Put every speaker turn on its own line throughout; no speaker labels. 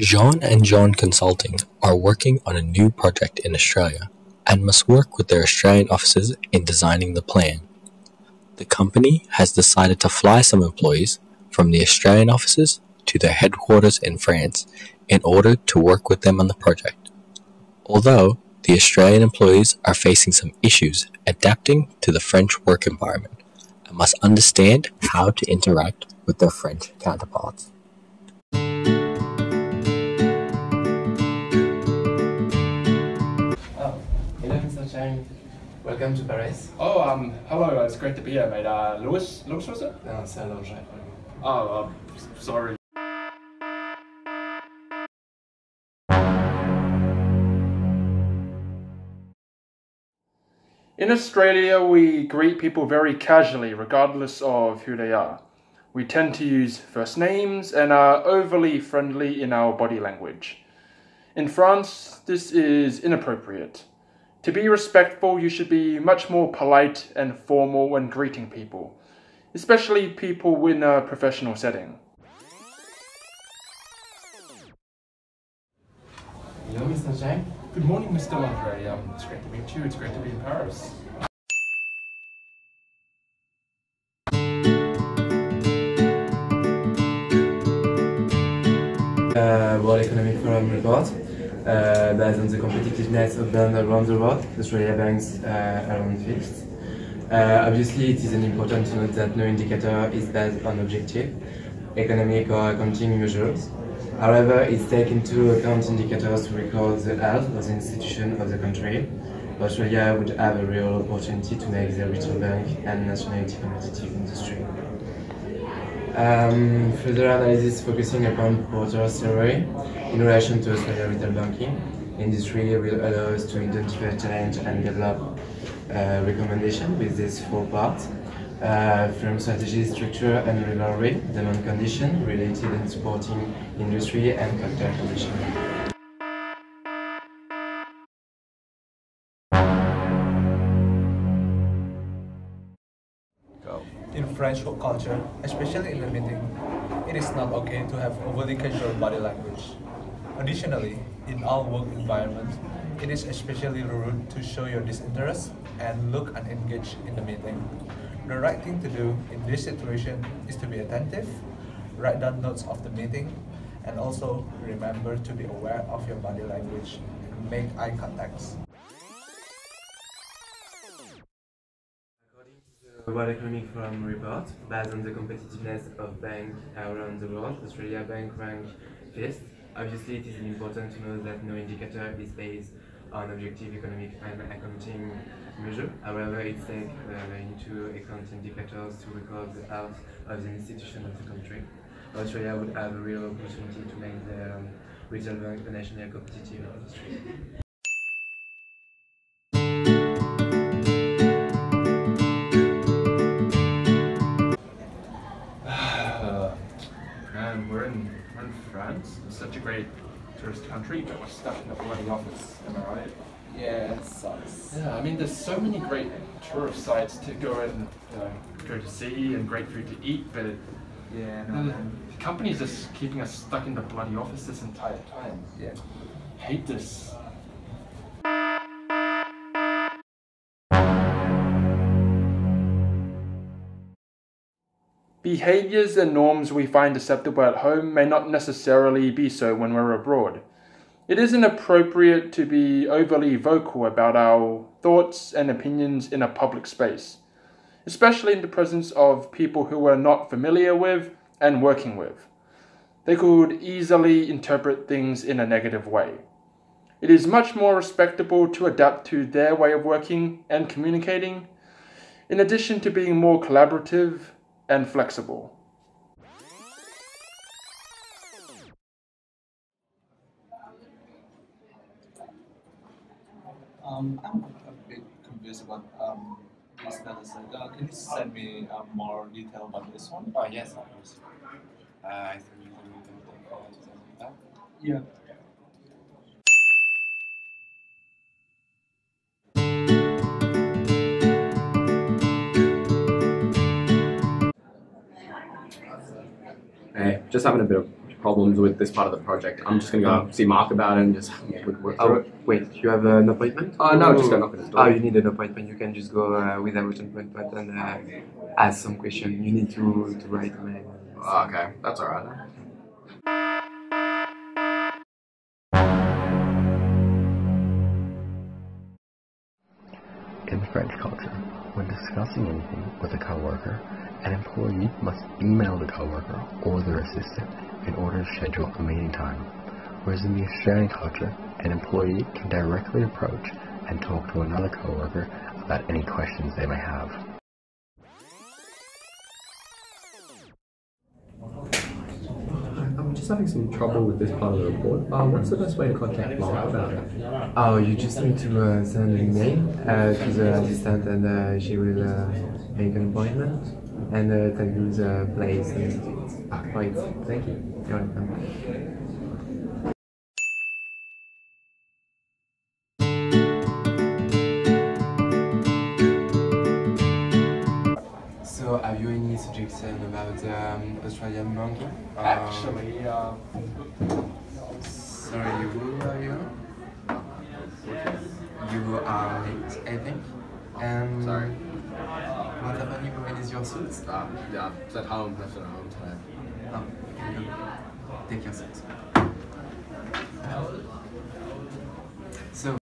Jean and Jean Consulting are working on a new project in Australia and must work with their Australian offices in designing the plan. The company has decided to fly some employees from the Australian offices to their headquarters in France in order to work with them on the project. Although the Australian employees are facing some issues adapting to the French work environment and must understand how to interact with their French counterparts.
Hello, Mr. Chen. Welcome to Paris.
Hello, it's great to be here, mate. Louis was it?
No, c'est Longeray.
Sorry. In Australia, we greet people very casually, regardless of who they are. We tend to use first names and are overly friendly in our body language. In France, this is inappropriate. To be respectful, you should be much more polite and formal when greeting people, especially people in a professional setting.
Hello, Mr. Chen.
Good morning, Mr. Longeray. It's great to meet you. It's great to be in Paris.
World Economic Forum report based on the competitiveness of banks around the world. Australia banks around fixed. Obviously, it is important to note that no indicator is based on objective, economic or accounting measures. However, it takes into account indicators to record the health of the institution of the country. Australia would have a real opportunity to make the retail bank and nationality competitive industry. Further analysis focusing upon Porter's theory in relation to Australia retail banking industry will allow us to identify challenge and develop recommendations with these four parts. Firm strategy, structure and rivalry, demand condition related and supporting industry and capital condition.
In French work culture, especially in the meeting, it is not okay to have overly casual body language. Additionally, in our work environment, it is especially rude to show your disinterest and look unengaged in the meeting. The right thing to do in this situation is to be attentive, write down notes of the meeting, and also remember to be aware of your body language and make eye contacts.
The World Economic Forum report, based on the competitiveness of banks around the world, Australia bank rank fifth. Obviously, it is important to know that no indicator is based on objective economic and accounting measure. However, it takes into account indicators to record the health of the institution of the country. Australia would have a real opportunity to make the retail bank a national competitive industry.
Man, we're in France. It's such a great tourist country, but we're stuck in the bloody office. Am I right?
Yeah, it sucks.
Yeah, I mean, there's so many great tourist sites to go and go to see and great food to eat, but the company's just keeping us stuck in the bloody office this entire time.
Yeah.
Hate this. Behaviors and norms we find acceptable at home may not necessarily be so when we're abroad. It isn't appropriate to be overly vocal about our thoughts and opinions in a public space, especially in the presence of people who we're not familiar with and working with. They could easily interpret things in a negative way. It is much more respectable to adapt to their way of working and communicating, in addition to being more collaborative and flexible.
I'm a bit confused about this data set. Can you send me more detail about this one?
Oh yes, of course. I think you can that.
Yeah.
Hey, just having a bit of problems with this part of the project. I'm just going to go see Mark about it and just work through it.
Wait, you have an appointment?
No, just go knock on his door.
Oh, you need an appointment. You can just go without an appointment and ask some question. You need to write a mail.
Okay, that's alright then.
In the French culture, when discussing anything with a coworker, an employee must email the coworker or their assistant in order to schedule a meeting time, whereas in the Australian culture, an employee can directly approach and talk to another coworker about any questions they may have.
I'm just having some trouble with this part of the report. What's the best way to contact Mark about it?
Oh, you just need to send an email to the assistant and she will make an appointment and tell you the place and right. Thank you. You're welcome. So, have you any suggestion about Australian banking?
Actually,
Sorry, who are you? You are late, I think. And
Sorry.
what happened? Where is your suit?
Yeah, it's at home. Left it at home today.
Oh, you can go. Take your suit. So.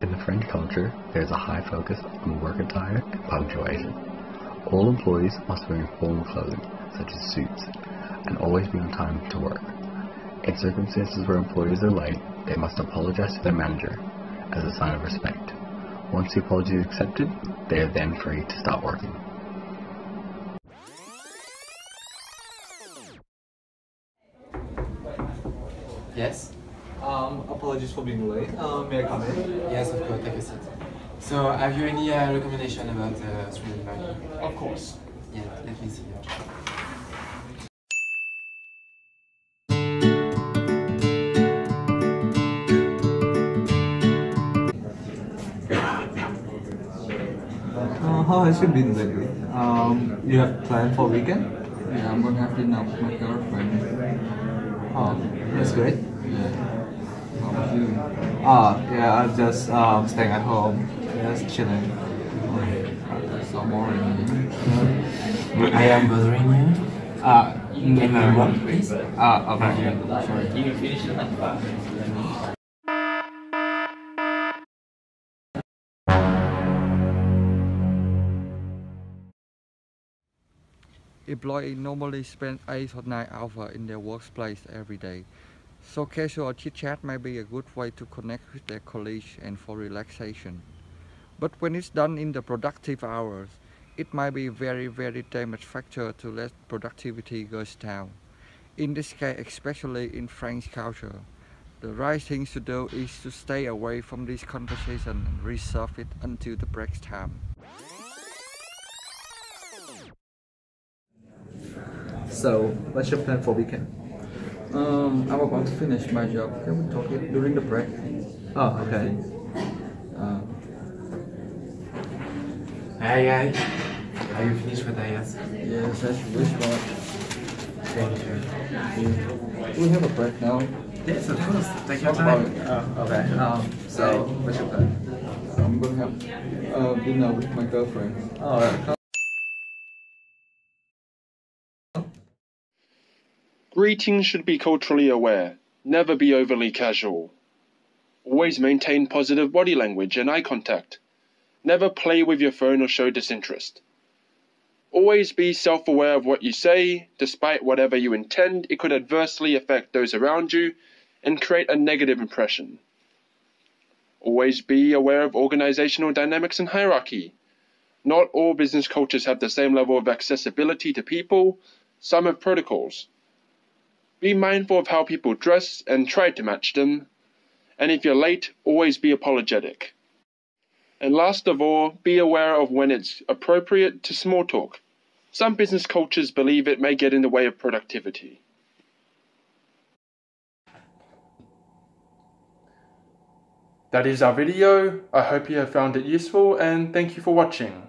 In the French culture, there is a high focus on work attire and punctuation. All employees must wear formal clothing, such as suits, and always be on time to work. In circumstances where employees are late, they must apologize to their manager as a sign of respect. Once the apology is accepted, they are then free to start working.
Yes?
apologies for being late. May I come in?
Yes, of course, take a seat. So, have you any recommendation about Australian banking?
Of course.
Yeah, let me see.
How has it been lately? You have planned for weekend?
Yeah, I'm gonna have dinner with my girlfriend.
Oh, that's great.
How about you?
Yeah, I'm just staying at home, just chilling.
That's so boring.
I am bothering you. Can you walk, please?
Okay.
Sorry.
Employees normally spend 8 or 9 hours in their workplace every day. So casual chit-chat might be a good way to connect with their colleagues and for relaxation. But when it's done in the productive hours, it might be very damage factor to let productivity goes down. In this case, especially in French culture, the right thing to do is to stay away from this conversation and reserve it until the break time.
So, what's your plan for weekend?
I'm about to finish my job. Can we talk it during the break?
Oh, okay.
Hi, are you finished with IS?
Yes, that's wristwatch.
Thank you.
We have a break now.
Yes, of course. Take your time.
Okay. So, what's your plan?
I'm gonna have dinner with my girlfriend.
Oh,
Greetings should be culturally aware, never be overly casual. Always maintain positive body language and eye contact. Never play with your phone or show disinterest. Always be self-aware of what you say. Despite whatever you intend, it could adversely affect those around you and create a negative impression. Always be aware of organizational dynamics and hierarchy. Not all business cultures have the same level of accessibility to people. Some have protocols. Be mindful of how people dress and try to match them. And if you're late, always be apologetic. And last of all, be aware of when it's appropriate to small talk. Some business cultures believe it may get in the way of productivity. That is our video. I hope you have found it useful and thank you for watching.